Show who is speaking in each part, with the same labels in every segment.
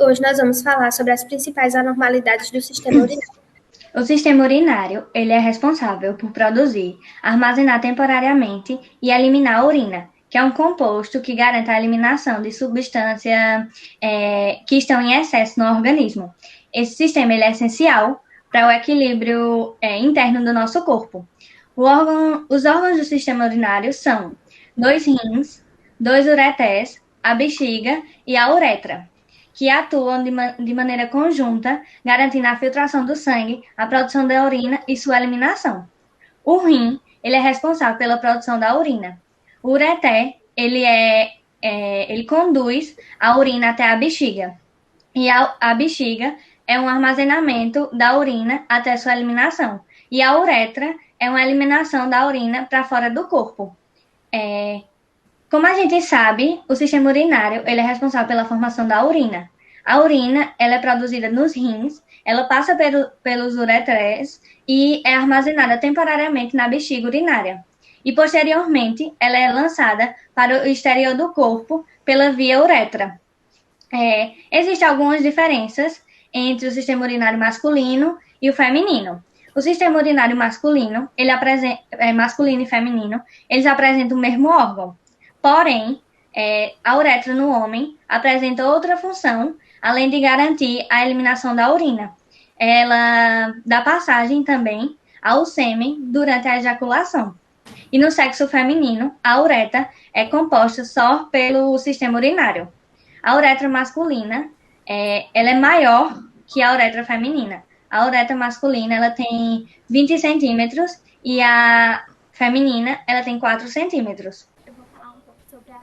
Speaker 1: Hoje nós vamos falar sobre as principais anormalidades do sistema urinário.
Speaker 2: O sistema urinário, ele é responsável por produzir, armazenar temporariamente e eliminar a urina, que é um composto que garante a eliminação de substâncias que estão em excesso no organismo. Esse sistema ele é essencial para o equilíbrio interno do nosso corpo. Os órgãos do sistema urinário são 2 rins, 2 uretés, a bexiga e a uretra, que atuam de maneira conjunta, garantindo a filtração do sangue, a produção da urina e sua eliminação. O rim, ele é responsável pela produção da urina. O ureter, ele conduz a urina até a bexiga. E a bexiga é um armazenamento da urina até sua eliminação. E a uretra é uma eliminação da urina para fora do corpo. Como a gente sabe, o sistema urinário ele é responsável pela formação da urina. A urina ela é produzida nos rins, ela passa pelos ureteres e é armazenada temporariamente na bexiga urinária. E, posteriormente, ela é lançada para o exterior do corpo pela via uretra. Existem algumas diferenças entre o sistema urinário masculino e o feminino. O sistema urinário masculino, masculino e feminino, eles apresentam o mesmo órgão. Porém, a uretra no homem apresenta outra função, além de garantir a eliminação da urina. Ela dá passagem também ao sêmen durante a ejaculação. E no sexo feminino, a uretra é composta só pelo sistema urinário. A uretra masculina, ela é maior que a uretra feminina. A uretra masculina, ela tem 20 centímetros e a feminina, ela tem 4 centímetros.
Speaker 3: Sobre as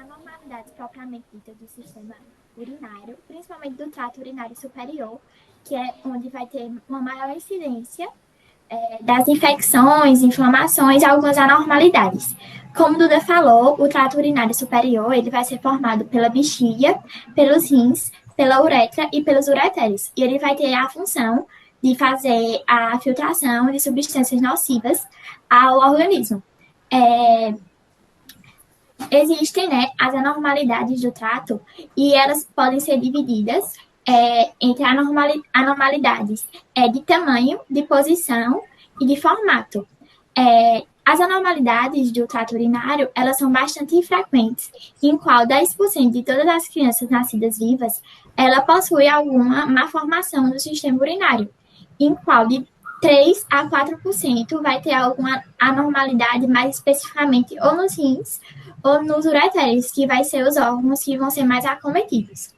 Speaker 3: anormalidades propriamente ditas do sistema urinário, principalmente do trato urinário superior, que é onde vai ter uma maior incidência das infecções, inflamações e algumas anormalidades. Como Duda falou, o trato urinário superior ele vai ser formado pela bexiga, pelos rins, pela uretra e pelos ureteres. E ele vai ter a função de fazer a filtração de substâncias nocivas ao organismo. Existem, as anormalidades do trato e elas podem ser divididas entre anormalidades de tamanho, de posição e de formato. As anormalidades do trato urinário, elas são bastante frequentes, em qual 10% de todas as crianças nascidas vivas, ela possui alguma malformação do sistema urinário, em qual de 3 a 4% vai ter alguma anormalidade, mais especificamente ou nos rins ou nos ureteres, que vai ser os órgãos que vão ser mais acometidos.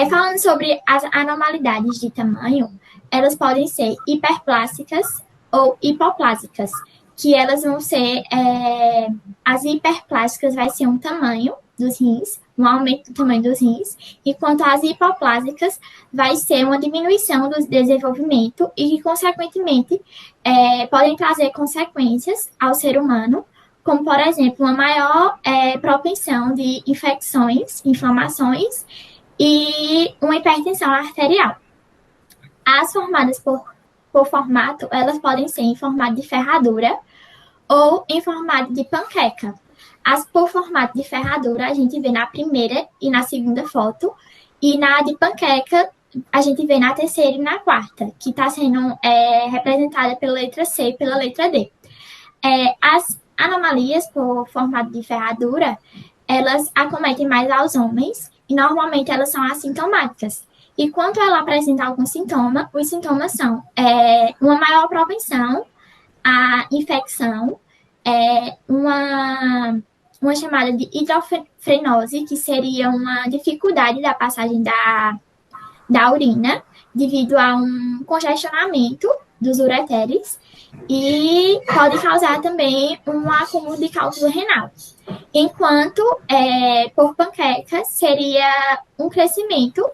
Speaker 3: Falando sobre as anormalidades de tamanho, elas podem ser hiperplásicas ou hipoplásicas, que elas vão ser, as hiperplásicas vai ser um tamanho dos rins, um aumento do tamanho dos rins, enquanto as hipoplásicas vai ser uma diminuição do desenvolvimento e que, consequentemente, podem trazer consequências ao ser humano, como, por exemplo, uma maior propensão de infecções, inflamações e uma hipertensão arterial. As formadas por formato, elas podem ser em formato de ferradura ou em formato de panqueca. As por formato de ferradura, a gente vê na primeira e na segunda foto, e na de panqueca, a gente vê na terceira e na quarta, que está sendo representada pela letra C e pela letra D. As anomalias por formato de ferradura, elas acometem mais aos homens, e normalmente elas são assintomáticas. E quando ela apresenta algum sintoma, os sintomas são uma maior propensão à infecção, uma chamada de hidrofrenose, que seria uma dificuldade da passagem da urina, devido a um congestionamento dos ureteres, e pode causar também um acúmulo de cálculo renal. Enquanto, por panqueca, seria um crescimento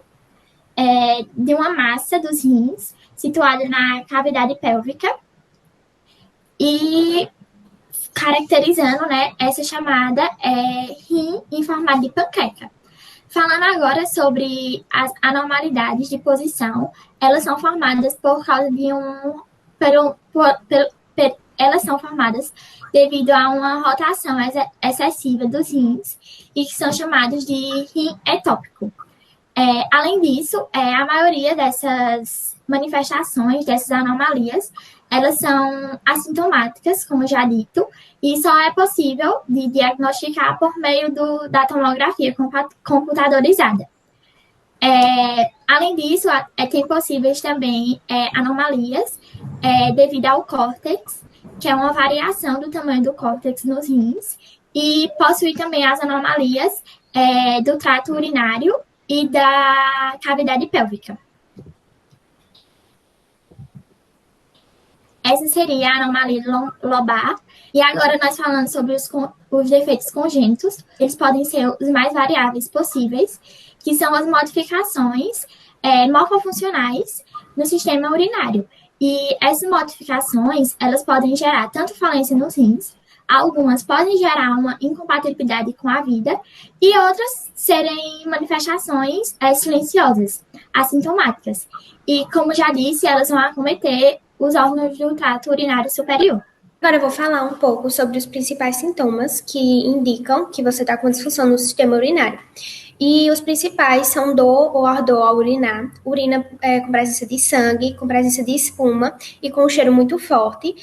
Speaker 3: de uma massa dos rins situada na cavidade pélvica e caracterizando, essa chamada rim em formato de panqueca. Falando agora sobre as anormalidades de posição, elas são formadas por causa de elas são formadas devido a uma rotação excessiva dos rins e que são chamados de rim etópico. Além disso, a maioria dessas manifestações, dessas anomalias, elas são assintomáticas, como já dito, e só é possível de diagnosticar por meio da tomografia computadorizada. Além disso, tem possíveis também anomalias devido ao córtex, que é uma variação do tamanho do córtex nos rins, e possui também as anomalias do trato urinário e da cavidade pélvica. Essa seria a anomalia lobar. E agora nós falando sobre os defeitos congênitos. Eles podem ser os mais variáveis possíveis, que são as modificações morfofuncionais no sistema urinário. E essas modificações, elas podem gerar tanto falência nos rins, algumas podem gerar uma incompatibilidade com a vida, e outras serem manifestações silenciosas, assintomáticas. E, como já disse, elas vão acometer os órgãos do trato urinário superior.
Speaker 1: Agora eu vou falar um pouco sobre os principais sintomas que indicam que você está com disfunção no sistema urinário. E os principais são dor ou ardor ao urinar, urina com presença de sangue, com presença de espuma e com um cheiro muito forte.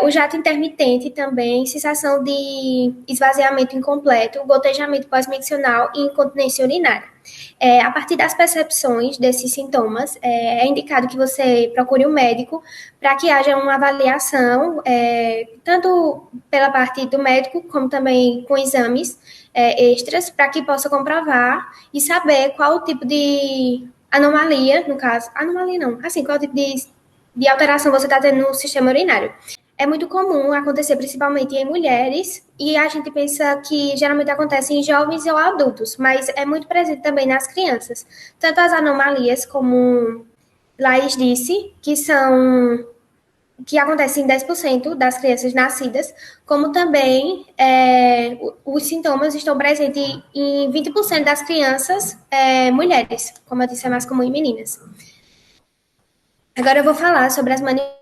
Speaker 1: O jato intermitente também, sensação de esvaziamento incompleto, gotejamento pós-miccional e incontinência urinária. A partir das percepções desses sintomas, é indicado que você procure um médico para que haja uma avaliação, tanto pela parte do médico, como também com exames extras, para que possa comprovar e saber qual o tipo de anomalia, no caso, anomalia não, assim, qual o tipo de alteração você está tendo no sistema urinário. É muito comum acontecer principalmente em mulheres, e a gente pensa que geralmente acontece em jovens ou adultos, mas é muito presente também nas crianças. Tanto as anomalias, como Laís disse, que acontecem em 10% das crianças nascidas, como também os sintomas estão presentes em 20% das crianças mulheres, como eu disse, é mais comum em meninas. Agora eu vou falar sobre as manifestações.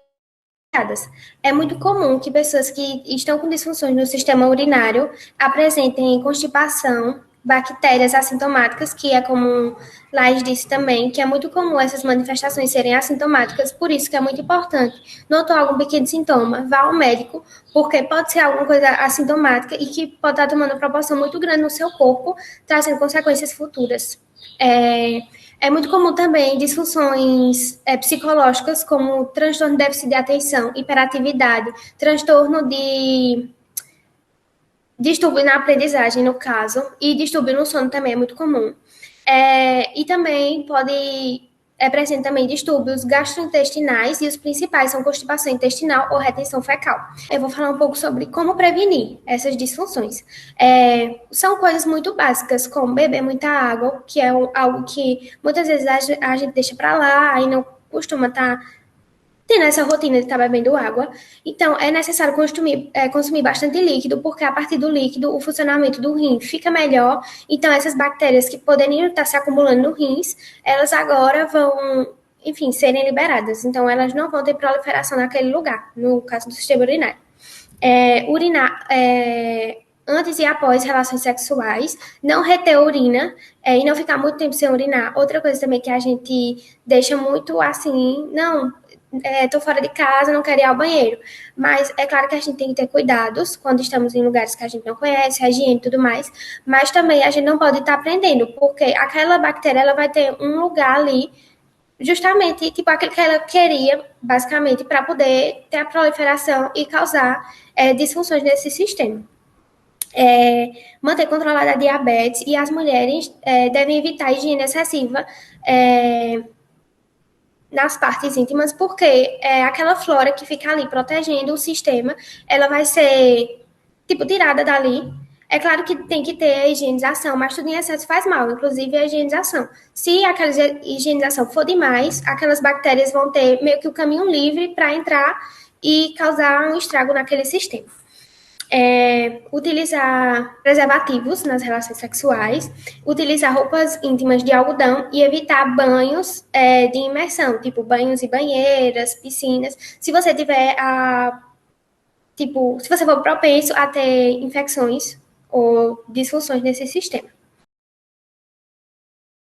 Speaker 1: É muito comum que pessoas que estão com disfunções no sistema urinário apresentem constipação, bactérias assintomáticas, que é como Laís disse também, que é muito comum essas manifestações serem assintomáticas, por isso que é muito importante. Notou algum pequeno sintoma, vá ao médico, porque pode ser alguma coisa assintomática e que pode estar tomando uma proporção muito grande no seu corpo, trazendo consequências futuras. É muito comum também disfunções psicológicas, como transtorno de déficit de atenção, hiperatividade, transtorno de distúrbio na aprendizagem, no caso, e distúrbio no sono também é muito comum. E também pode presente também distúrbios gastrointestinais, e os principais são constipação intestinal ou retenção fecal. Eu vou falar um pouco sobre como prevenir essas disfunções. São coisas muito básicas, como beber muita água, que é algo que muitas vezes a gente deixa para lá e não costuma estar tendo essa rotina de estar bebendo água. Então, é necessário consumir bastante líquido, porque a partir do líquido, o funcionamento do rim fica melhor. Então, essas bactérias que poderiam estar se acumulando no rins, elas agora vão, enfim, serem liberadas. Então, elas não vão ter proliferação naquele lugar, no caso do sistema urinário. Urinar antes e após relações sexuais, não reter urina e não ficar muito tempo sem urinar. Outra coisa também que a gente deixa muito assim, não... Estou fora de casa, não quero ir ao banheiro. Mas é claro que a gente tem que ter cuidados quando estamos em lugares que a gente não conhece, a higiene e tudo mais. Mas também a gente não pode estar aprendendo, porque aquela bactéria ela vai ter um lugar ali, justamente tipo aquilo que ela queria, basicamente, para poder ter a proliferação e causar disfunções nesse sistema. Manter controlada a diabetes, e as mulheres devem evitar a higiene excessiva nas partes íntimas, porque aquela flora que fica ali protegendo o sistema, ela vai ser, tirada dali. É claro que tem que ter a higienização, mas tudo em excesso faz mal, inclusive a higienização. Se aquela higienização for demais, aquelas bactérias vão ter meio que o caminho livre para entrar e causar um estrago naquele sistema. Utilizar preservativos nas relações sexuais, utilizar roupas íntimas de algodão e evitar banhos de imersão, tipo banhos e banheiras, piscinas. Se você tiver se você for propenso a ter infecções ou disfunções nesse sistema.